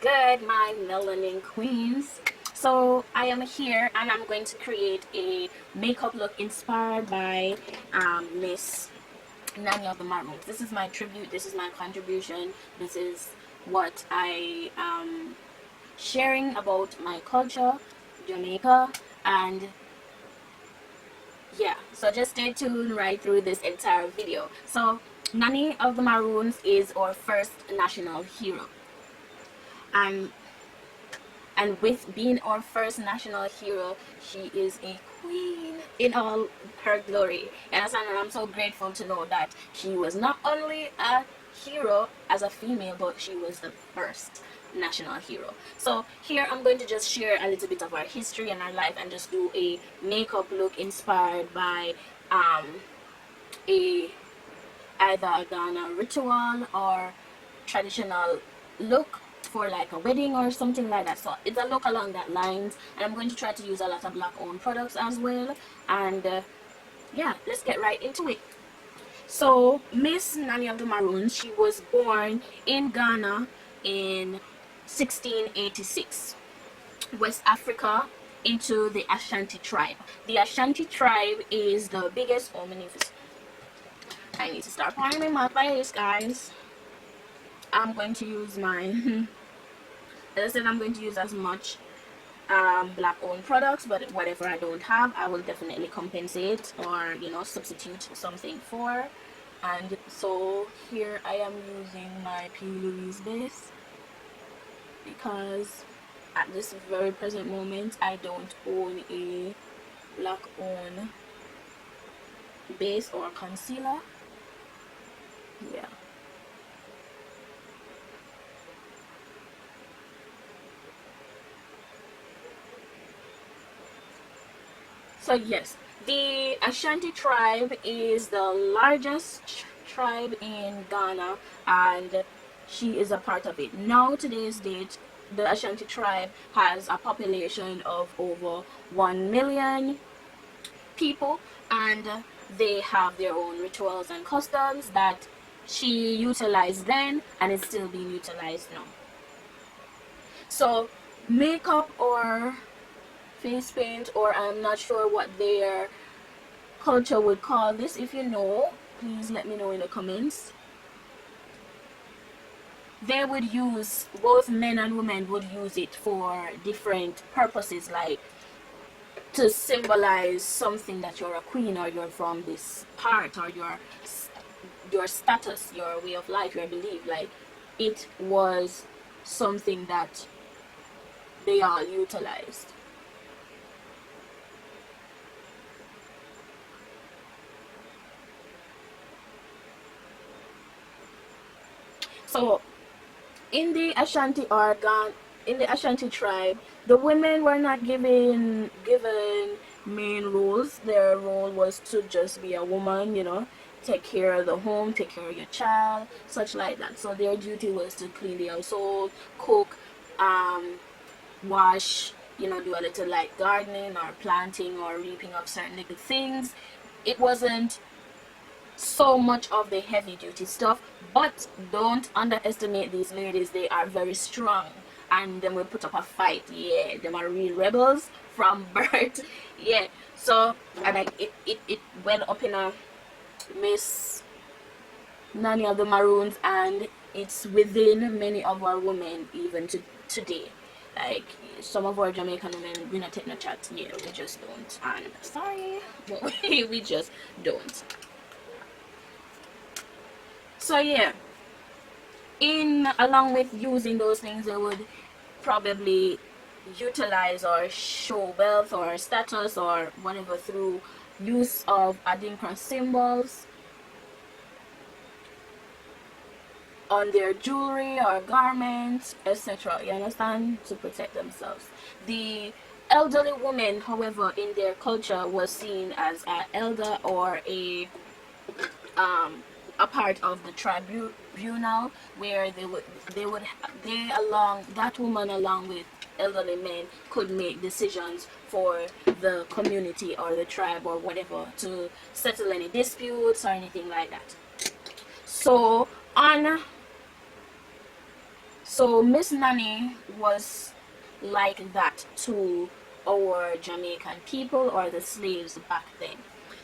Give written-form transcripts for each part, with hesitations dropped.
good, my melanin queens? So I am here and I'm going to create a makeup look inspired by Miss Nanny of the Maroons. This is my tribute, this is my contribution, this is what I am sharing about my culture, Jamaica, and yeah, so just stay tuned right through this entire video. So Nanny of the Maroons is our first national hero, and with being our first national hero, she is a queen in all her glory. And I'm so grateful to know that she was not only a hero as a female, but she was the first national hero. So here I'm going to just share a little bit of our history and our life and just do a makeup look inspired by a either a Ghana ritual or traditional look for like a wedding or something like that. So it's a look along that lines, and I'm going to try to use a lot of black owned products as well. And yeah, let's get right into it. So Miss Nanny of the Maroons, she was born in Ghana in 1686, West Africa, into the Ashanti Tribe. The Ashanti Tribe is the biggest I need to start priming my face, guys. I'm going to use my as I said, I'm going to use as much black owned products, but whatever I don't have, I will definitely compensate or substitute something for. And so here I am using my P. Louise base because at this very present moment I don't own a black owned base or concealer. Yeah. So yes, the Ashanti tribe is the largest tribe in Ghana, and she is a part of it. Now, today's date, the Ashanti tribe has a population of over 1 million people, and they have their own rituals and customs that she utilized then and is still being utilized now. So makeup or face paint, or I'm not sure what their culture would call this. If you know, please let me know in the comments. They would use, both men and women would use it for different purposes, like to symbolize something that you're a queen or you're from this part, or your status, your way of life, your belief. Like, it was something that they all utilized. So in the Ashanti in the Ashanti tribe, the women were not given main roles. Their role was to just be a woman, take care of the home, take care of your child, such like that. So their duty was to clean the household, cook, wash, do a little like gardening or planting or reaping of certain little things. It wasn't so much of the heavy duty stuff, but don't underestimate these ladies. They are very strong and then will put up a fight. Yeah, them are real rebels from birth. Yeah, so and like it went up in a Miss Nanny of the Maroons, and it's within many of our women even to today. Like, some of our Jamaican women, we not take no chat. Yeah, we just don't. And sorry, but we just don't. So yeah, along with using those things, they would probably utilize or show wealth or status or whatever through use of adinkra symbols on their jewelry or garments, etc. You understand? To protect themselves. The elderly woman, however, in their culture was seen as an elder or a part of the tribunal, where that woman along with elderly men could make decisions for the community or the tribe or whatever, to settle any disputes or anything like that. So So Miss Nanny was like that to our Jamaican people, or the slaves back then.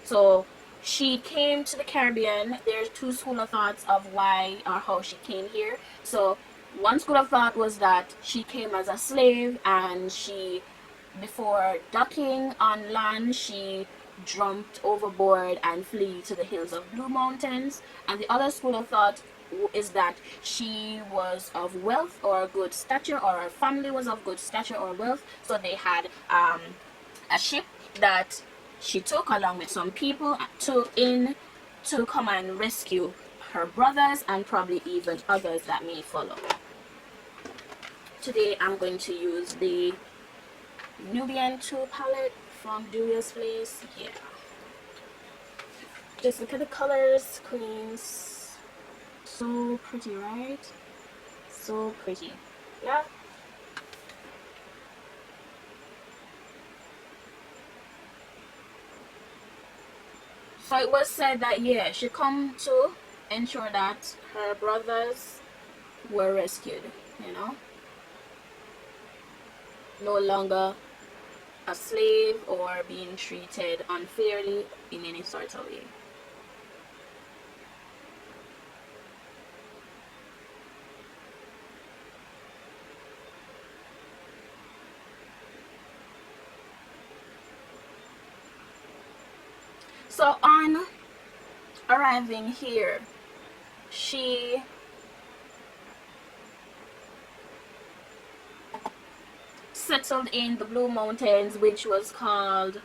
So she came to the Caribbean. There's two school of thoughts of why or how she came here. So one school of thought was that she came as a slave, and she, before docking on land, she jumped overboard and flee to the hills of Blue Mountains. And the other school of thought is that she was of wealth or good stature, or her family was of good stature or wealth, so they had a ship that she took along with some people to come and rescue her brothers, and probably even others that may follow. Today I'm going to use the Nubian 2 palette from Duria's Place. Yeah, just look at the colors, queens. So pretty, right? So pretty. Yeah. So it was said that, yeah, she come to ensure that her brothers were rescued, you know, no longer a slave or being treated unfairly in any sort of way. So on arriving here, she settled in the Blue Mountains, which was called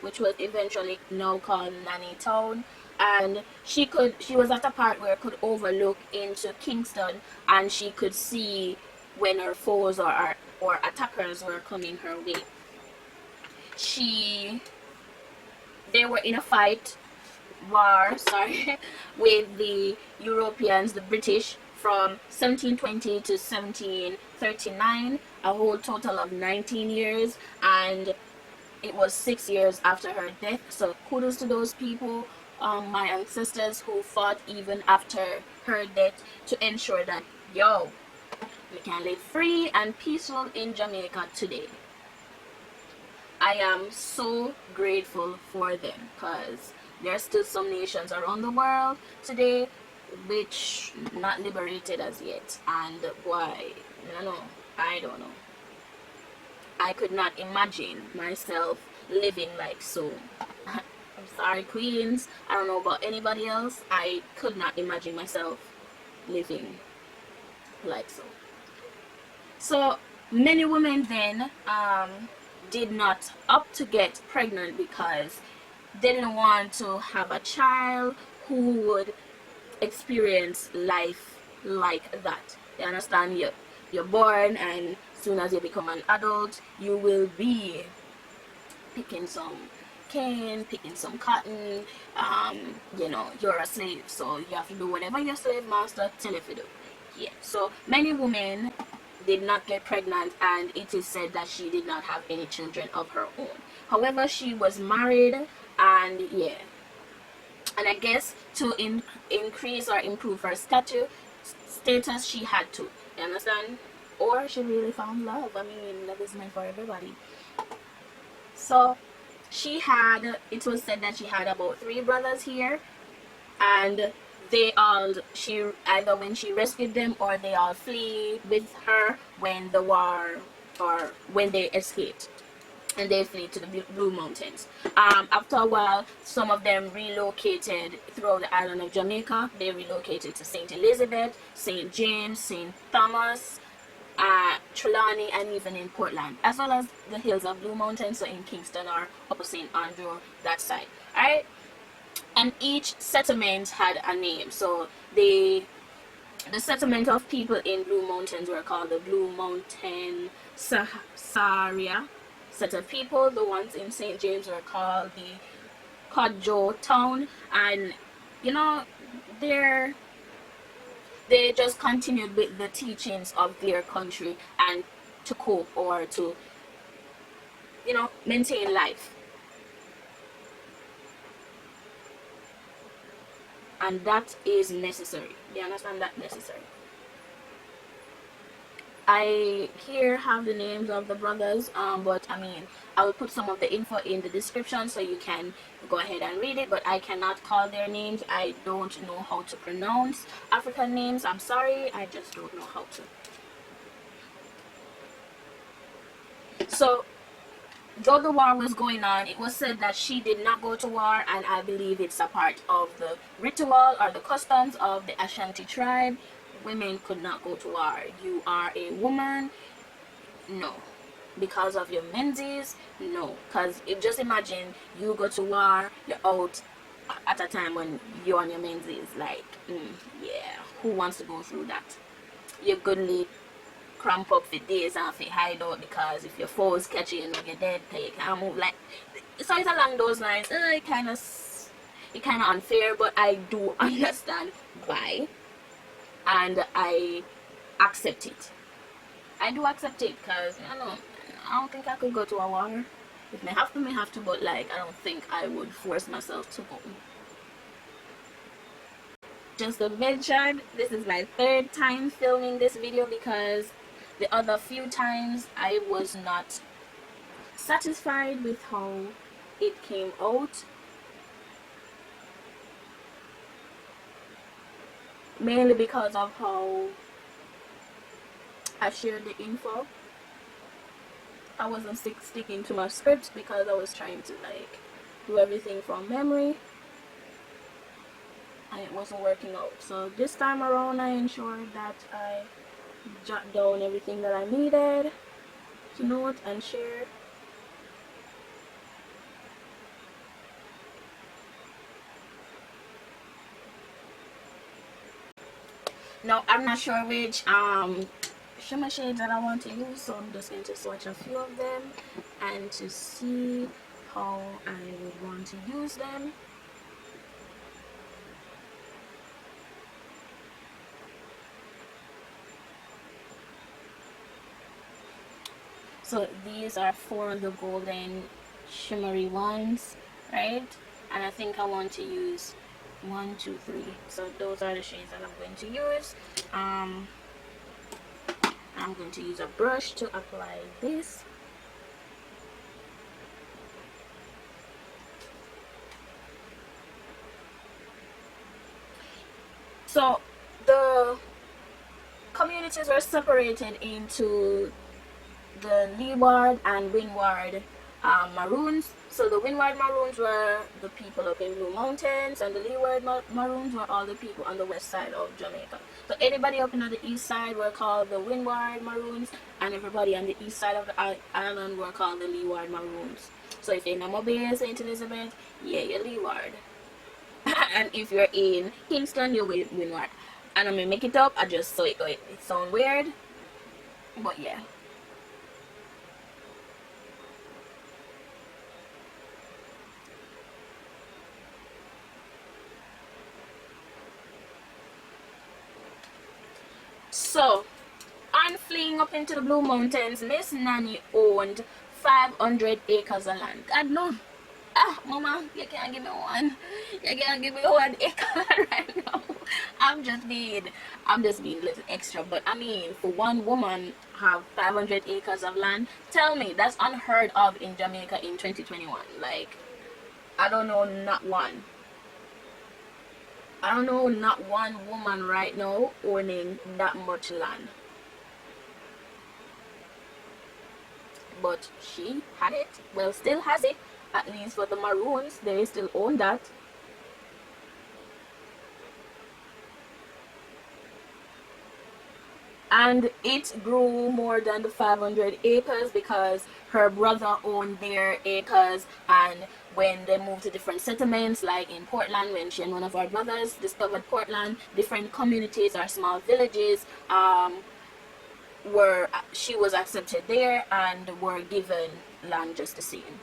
which was eventually now called Nanny Town. And she was at a part where it could overlook into Kingston, and she could see when her foes or attackers were coming her way. They were in a war, sorry, with the Europeans, the British, from 1720 to 1739, a whole total of 19 years, and it was 6 years after her death. So kudos to those people, my ancestors, who fought even after her death to ensure that, yo, we can live free and peaceful in Jamaica today. I am so grateful for them, because there are still some nations around the world today which not liberated as yet, and why, I don't know. I could not imagine myself living like so. I'm sorry, queens, I don't know about anybody else, I could not imagine myself living like so. So many women then did not opt to get pregnant because they didn't want to have a child who would experience life like that. You understand? You're born, and as soon as you become an adult, you will be picking some cane, picking some cotton. You're a slave, so you have to do whatever your slave master tell you to do. Yeah. So many women did not get pregnant, and it is said that she did not have any children of her own. However, she was married, and yeah, and I guess to increase or improve her status, she had to. You understand? Or she really found love. I mean, love is meant for everybody. So it was said that she had about 3 brothers here, and she either when she rescued them, or they all flee with her when the war, or when they escaped and they flee to the Blue Mountains. After a while, some of them relocated throughout the island of Jamaica. They relocated to St. Elizabeth, St. James, St. Thomas, Trelawny, and even in Portland, as well as the hills of Blue Mountains, so in Kingston or Upper St. Andrew, that side. Alright? And each settlement had a name. So the settlement of people in Blue Mountains were called the Blue Mountainsarea set of people. The ones in St. James were called the Cudjoe Town, and they just continued with the teachings of their country, and to cope, or to maintain life. And that is necessary. Do you understand that? Necessary. I here have the names of the brothers, but I mean, I will put some of the info in the description so you can go ahead and read it, but I cannot call their names. I don't know how to pronounce African names. I'm sorry, I just don't know how to. So though the war was going on, it was said that she did not go to war, and I believe it's a part of the ritual or the customs of the Ashanti tribe. Women could not go to war. You are a woman, no. Because of your menses, no. Because just imagine you go to war, you're out at a time when you're on your menses. Like, yeah, who wants to go through that? You're gonna cramp up for days and for hide out, because if your foes catch you, you're dead, you can't move. Like, so it's along those lines. It kind of unfair, but I do understand why, and I accept it. I do accept it, because I don't think I could go to a war. If I have to, but like, I don't think I would force myself to go. Just to mention, this is my 3rd time filming this video, because the other few times I was not satisfied with how it came out, mainly because of how I shared the info. I wasn't sticking to my script, because I was trying to like do everything from memory, and it wasn't working out. So this time around, I ensured that I jot down everything that I needed to note and share. Now I'm not sure which shimmer shades that I want to use, so I'm just going to swatch a few of them and to see how I would want to use them. So these are 4 of the golden shimmery ones, right? And I think I want to use 1, 2, 3. So those are the shades that I'm going to use. I'm going to use a brush to apply this. So the communities were separated into the leeward and windward Maroons. So the windward Maroons were the people up in Blue Mountains, and the leeward Maroons were all the people on the west side of Jamaica. So anybody up in the east side were called the windward Maroons, and everybody on the east side of the island were called the leeward Maroons. So if you're in Namibia, St. Elizabeth, yeah, you're leeward. And if you're in Kingston, you're windward. And I'm gonna make it up, I just so it sound weird, but yeah. So, on fleeing up into the Blue Mountains, Miss Nanny owned 500 acres of land. God no. Mama, you can't give me one. You can't give me 1 acre right now. I'm just being a little extra. But I mean, for one woman have 500 acres of land, tell me, that's unheard of in Jamaica in 2021. Like, I don't know not one. I don't know not one woman right now owning that much land. But she had it. Well, still has it. At least for the Maroons, they still own that. And it grew more than the 500 acres because her brother owned their acres, and when they moved to different settlements, like in Portland, when she and one of our brothers discovered Portland, different communities or small villages she was accepted there and were given land just the same.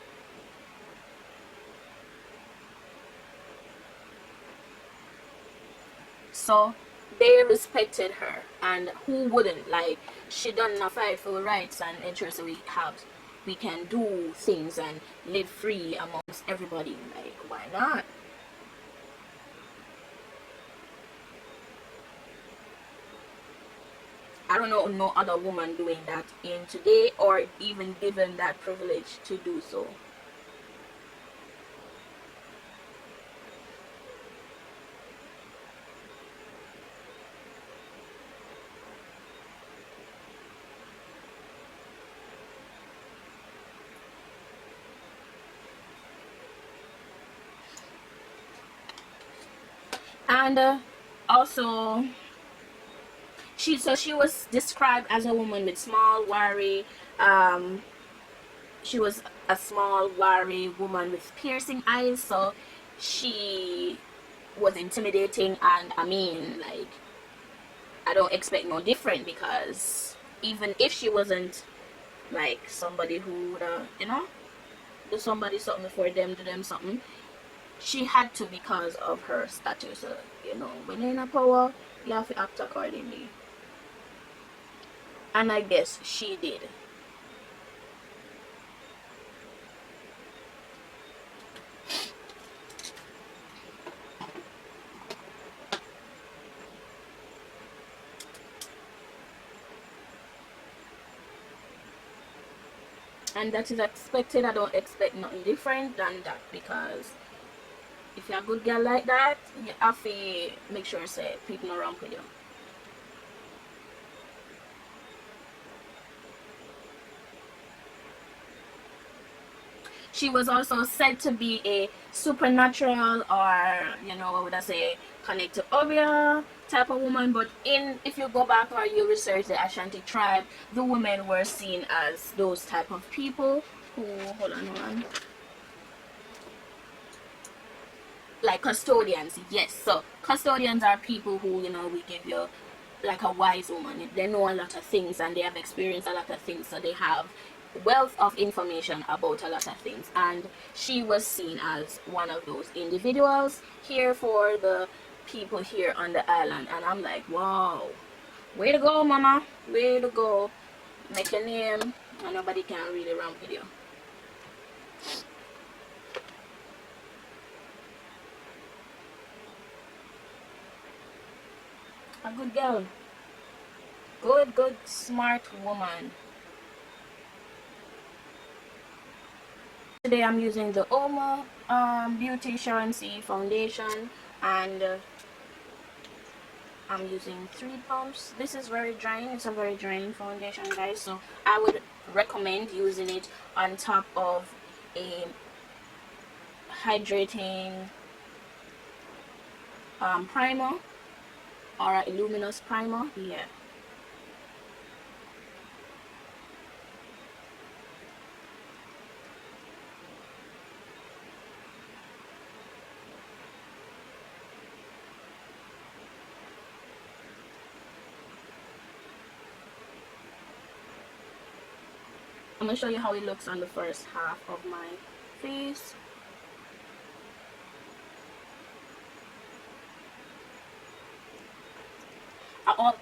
So they respected her, and who wouldn't? Like, she done a fight for rights and ensure so we can do things and live free amongst everybody. Like, why not? I don't know no other woman doing that in today, or even given that privilege to do so. And also, she was described as a woman with small, wiry. She was a small, wiry woman with piercing eyes. So she was intimidating, and I mean, like, I don't expect no different, because even if she wasn't like somebody who would, do somebody something for them, do them something, she had to, because of her status. So, when you're in a power, you have to act accordingly. And I guess she did. And that is expected. I don't expect nothing different than that, because if you're a good girl like that, you have to make sure say people not wrong with you. She was also said to be a supernatural, or what would I say, connect to Obia type of woman. But if you go back or you research the Ashanti tribe, the women were seen as those type of people who, hold on, like custodians. Yes, so custodians are people who, we give you like a wise woman. They know a lot of things, and they have experienced a lot of things, so they have wealth of information about a lot of things. And she was seen as one of those individuals here for the people here on the island. And I'm like, wow, way to go, mama, way to go. Make your name, and nobody can really run with you. A good girl, good smart woman. Today I'm using the Oma Beauty Assurance foundation, and I'm using 3 pumps. This is very drying. It's a very drying foundation, guys, so I would recommend using it on top of a hydrating primer, or a luminous primer. Yeah. I'm going to show you how it looks on the first half of my face.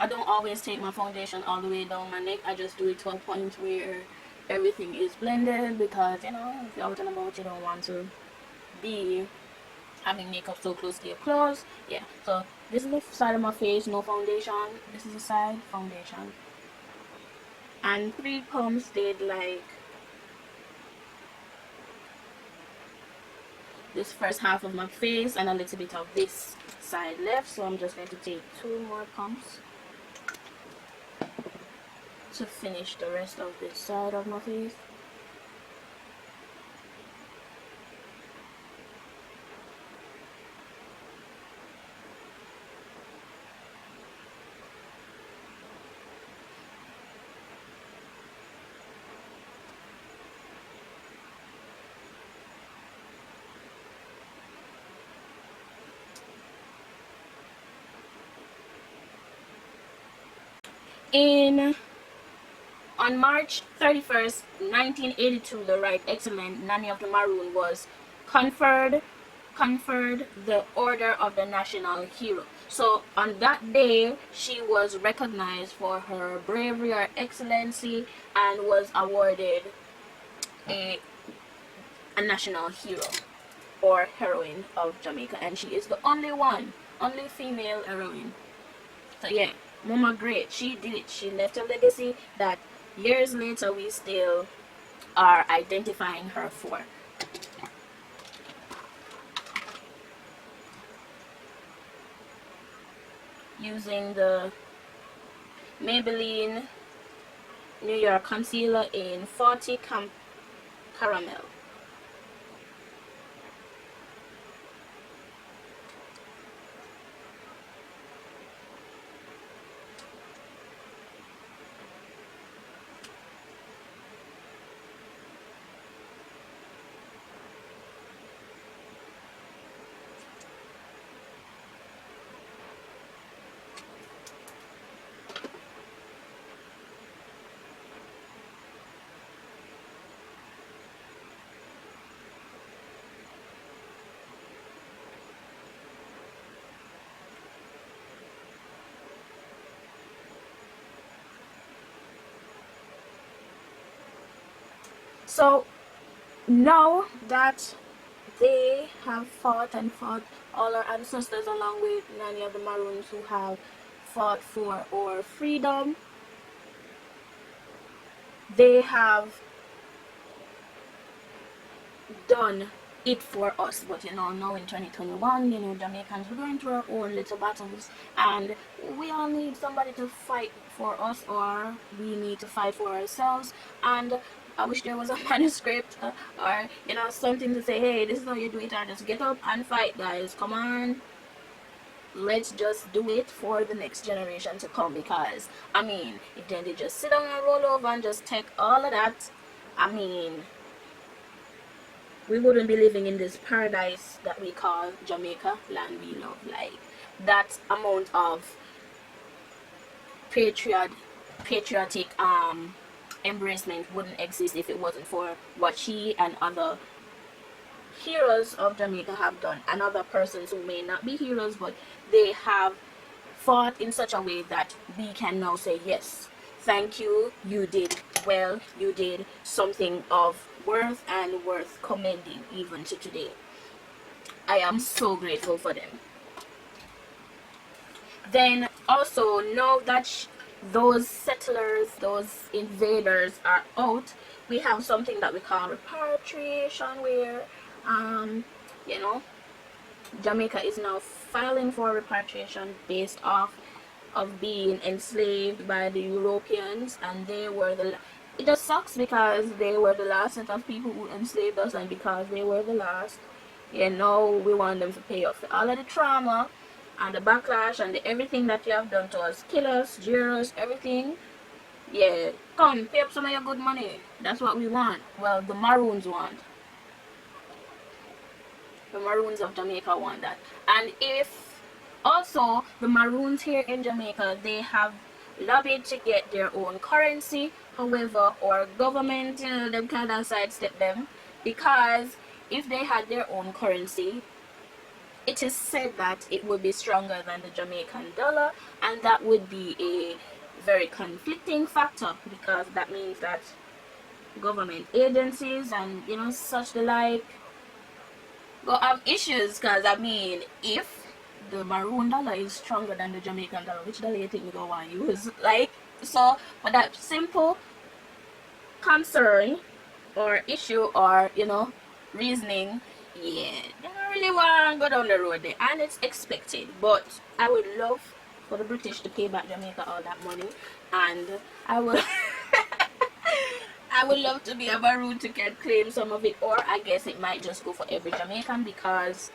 I don't always take my foundation all the way down my neck. I just do it to a point where everything is blended, because, if you're out and about, you don't want to be having makeup so close to your clothes. Yeah, so this is the side of my face, no foundation. This is the side, foundation. And 3 pumps did like this first half of my face and a little bit of this side left. So I'm just going to take 2 more pumps to finish the rest of this side of my face. On March 31st, 1982, the Right Excellent Nanny of the Maroon was conferred the Order of the National Hero. So on that day, she was recognized for her bravery or excellency, and was awarded a national hero or heroine of Jamaica. And she is the only female heroine. So yeah, Mama great. She did it. She left a legacy that years later we still are identifying her for. Using the Maybelline New York concealer in 40 Caramel. So now that they have fought and fought, all our ancestors along with many of the Maroons who have fought for our freedom, they have done it for us. But now in 2021, Jamaicans, we're going through our own little battles, and we all need somebody to fight for us, or we need to fight for ourselves. And I wish there was a manuscript or something to say, hey, this is how you do it, or just get up and fight, guys. Come on, let's just do it for the next generation to come. Because if then they just sit down and roll over and just take all of that, we wouldn't be living in this paradise that we call Jamaica, land we love. Like, that amount of patriotic embracement wouldn't exist if it wasn't for what she and other heroes of Jamaica have done, and other persons who may not be heroes, but they have fought in such a way that we can now say, yes, thank you, you did well, you did something of worth and worth commending even to today. I am so grateful for them. Then also, now that those settlers, those invaders are out, we have something that we call repatriation, where Jamaica is now filing for repatriation based off of being enslaved by the Europeans, and it just sucks because they were the last set of people who enslaved us, and because they were the last, we want them to pay up for all of the trauma and the backlash and everything that you have done to us. Kill us, jeer us, everything. Yeah, come, pay up some of your good money. That's what we want. Well, the Maroons want. The Maroons of Jamaica want that. And if also the Maroons here in Jamaica, they have lobbied to get their own currency. However, our government, them kind of sidestep them, because if they had their own currency, it is said that it would be stronger than the Jamaican dollar, and that would be a very conflicting factor, because that means that government agencies and such the like go have issues. Because if the Maroon dollar is stronger than the Jamaican dollar, which dollar you think we go want to use? Like, so for that simple concern or issue or reasoning, yeah, they don't really want to go down the road there, and it's expected. But I would love for the British to pay back Jamaica all that money, and I would I would love to be a Maroon to claim some of it, or I guess it might just go for every Jamaican because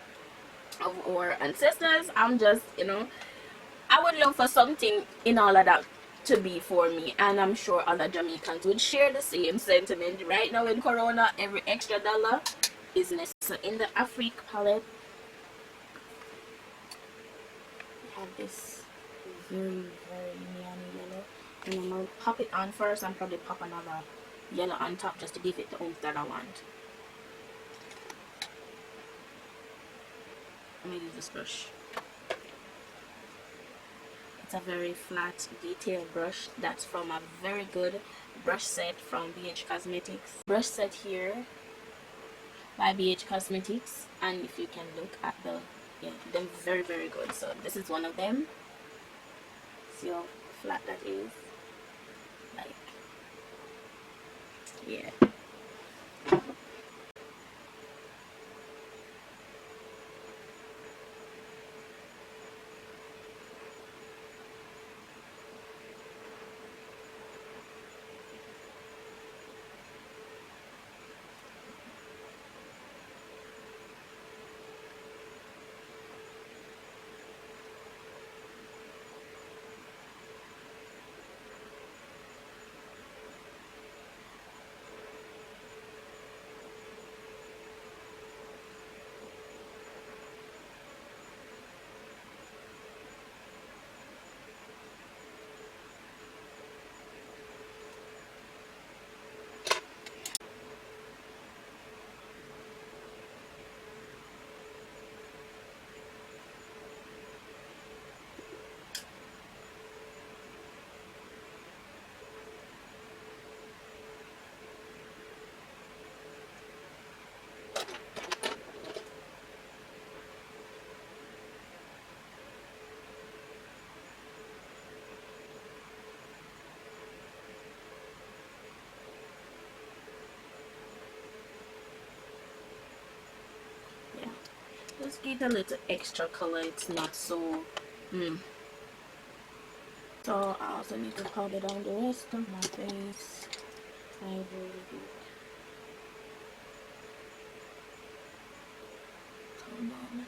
of our ancestors. I'm just I would love for something in all of that to be for me, and I'm sure other Jamaicans would share the same sentiment. Right now in Corona, every extra dollar is necessary. In the Afrique palette, we have this very, very neon yellow, and I'm going to pop it on first and probably pop another yellow on top just to give it the oomph that I want. Let me use this brush. It's a very flat, detailed brush that's from a very good brush set from BH Cosmetics. Brush set here by BH Cosmetics, and if you can look at they're very, very good. So this is one of them. See how flat that is? Like, yeah. Yeah. Just get a little extra color. It's not so. Mm. So I also need to powder down the rest of my face. I really do. Calm down.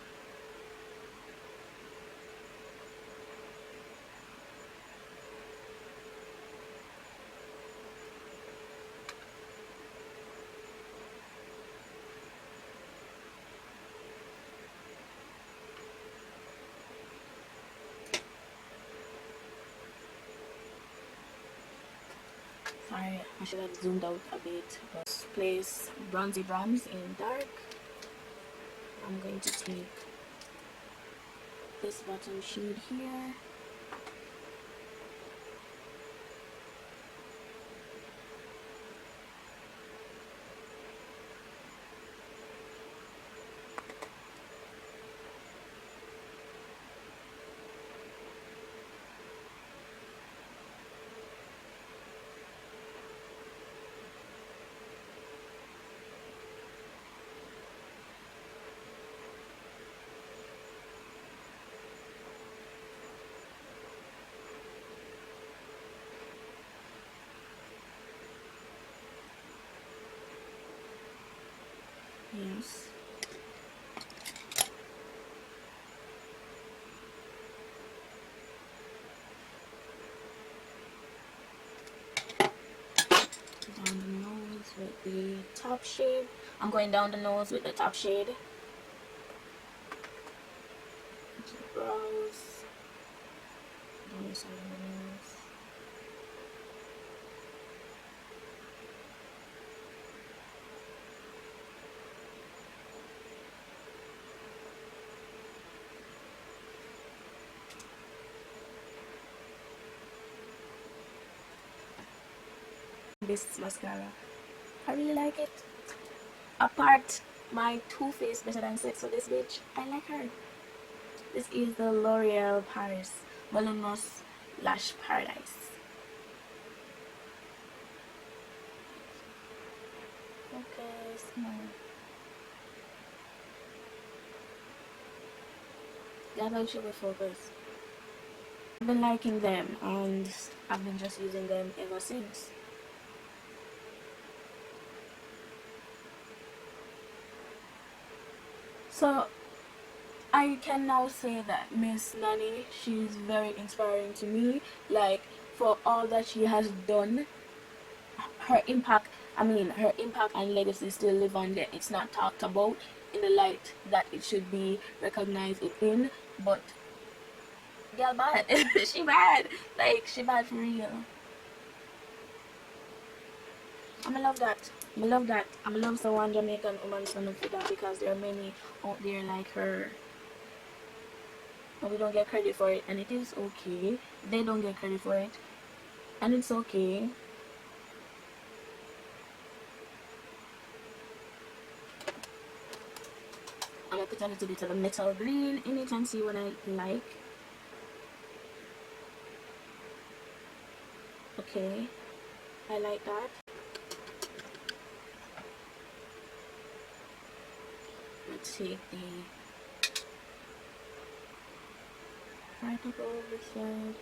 Sorry, I should have zoomed out a bit. But place bronzy bronze in dark. I'm going to take this bottom shade here. Yes. Down the nose with the top shade. I'm going down the nose with the top shade. Brows. Down the side of the nose. This mascara, I really like it. Apart my Too Faced better than sex for this bitch, I like her. This is the L'Oreal Paris Voluminous Lash Paradise. Focus. No. That one should be focused. I've been liking them and I've been just using them ever since. So I can now say that Miss Nanny, she's very inspiring to me. Like, for all that she has done, her impact, her impact and legacy still live on there. It's not talked about in the light that it should be recognized in, but girl bad. She bad. Like, she bad for real. I love that. I love that. I love so one Jamaican woman stand up for that, because there are many out there like her. But we don't get credit for it, and it is okay. They don't get credit for it, and it's okay. I'm gonna put a little bit of the metal green in it and see what I like. Okay, I like that. Let's take the right up over this side.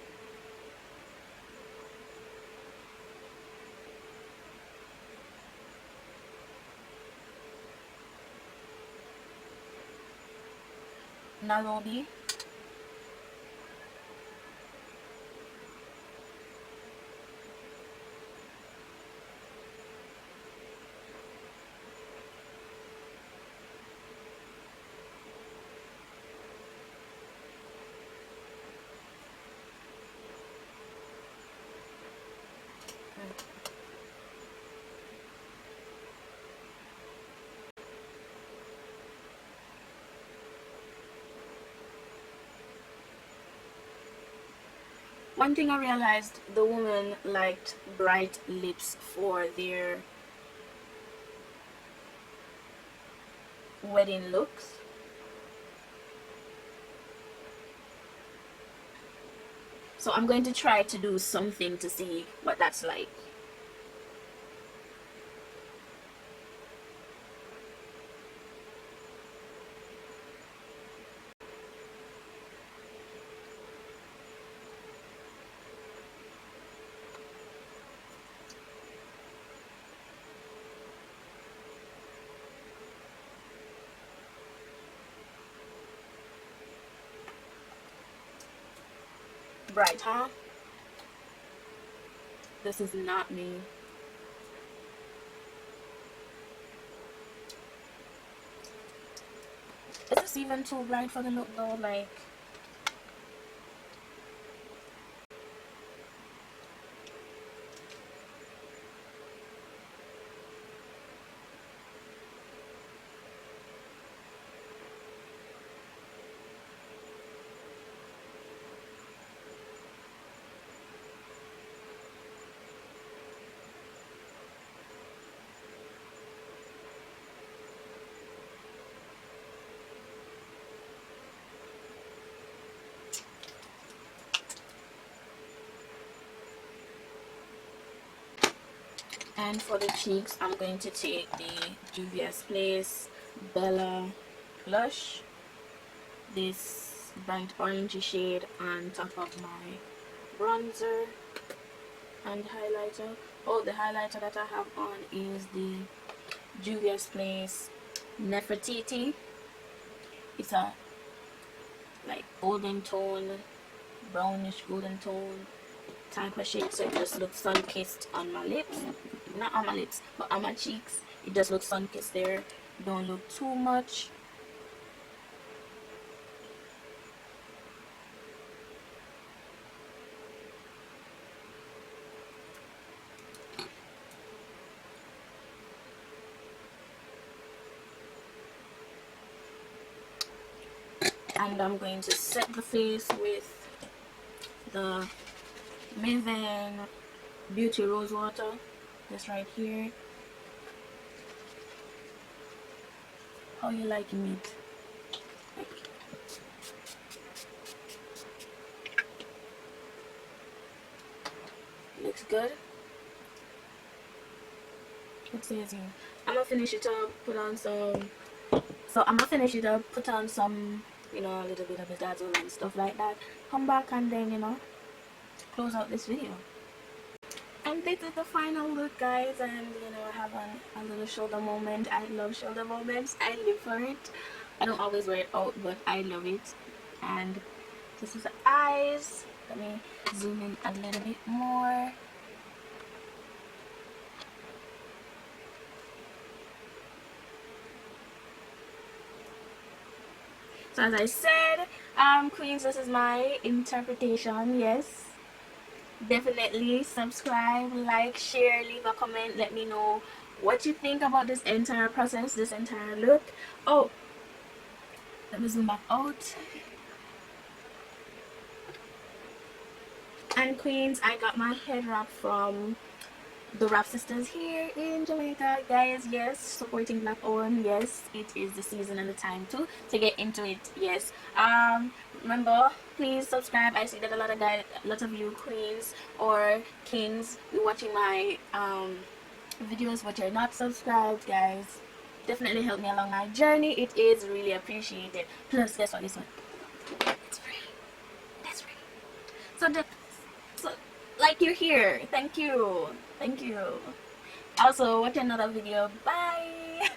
Nairobi. One thing I realized, the woman liked bright lips for their wedding looks. So I'm going to try to do something to see what that's like. Bright, huh? This is not me. Is this even too bright for the look though? Like, and for the cheeks, I'm going to take the Juvia's Place Bella Blush, this bright orangey shade on top of my bronzer and highlighter. Oh, the highlighter that I have on is the Juvia's Place Nefertiti. It's a like golden tone, brownish golden tone type of shade, so it just looks sun-kissed on my lips. Not on my lips, but on my cheeks. It just looks sun-kissed there. Don't look too much. And I'm going to set the face with the Maven Beauty Rose Water. This right here. How you liking it? Looks good. It says here. I'm gonna finish it up, put on some. So I'm gonna finish it up, put on some, you know, a little bit of dazzle and stuff like that. Come back and then, you know, close out this video. And this is the final look, guys, and you know, I have a little shoulder moment. I love shoulder moments. I live for it. I don't always wear it out, but I love it. And this is the eyes. Let me zoom in a little bit more. So as I said, queens, this is my interpretation. Yes, definitely subscribe, like, share, leave a comment. Let me know what you think about this entire process, this entire look. Oh, let me zoom back out. And queens, I got my head wrap from the Wrap Sisters here in Jamaica, guys. Yes, supporting black owned. Yes, it is the season and the time to get into it. Yes, remember, please subscribe. I see that a lot of you queens or kings be watching my videos, but you're not subscribed, guys. Definitely help me along my journey. It is really appreciated. Plus, guess what? This one, it's free. That's free. So like you're here. Thank you. Also, watch another video. Bye.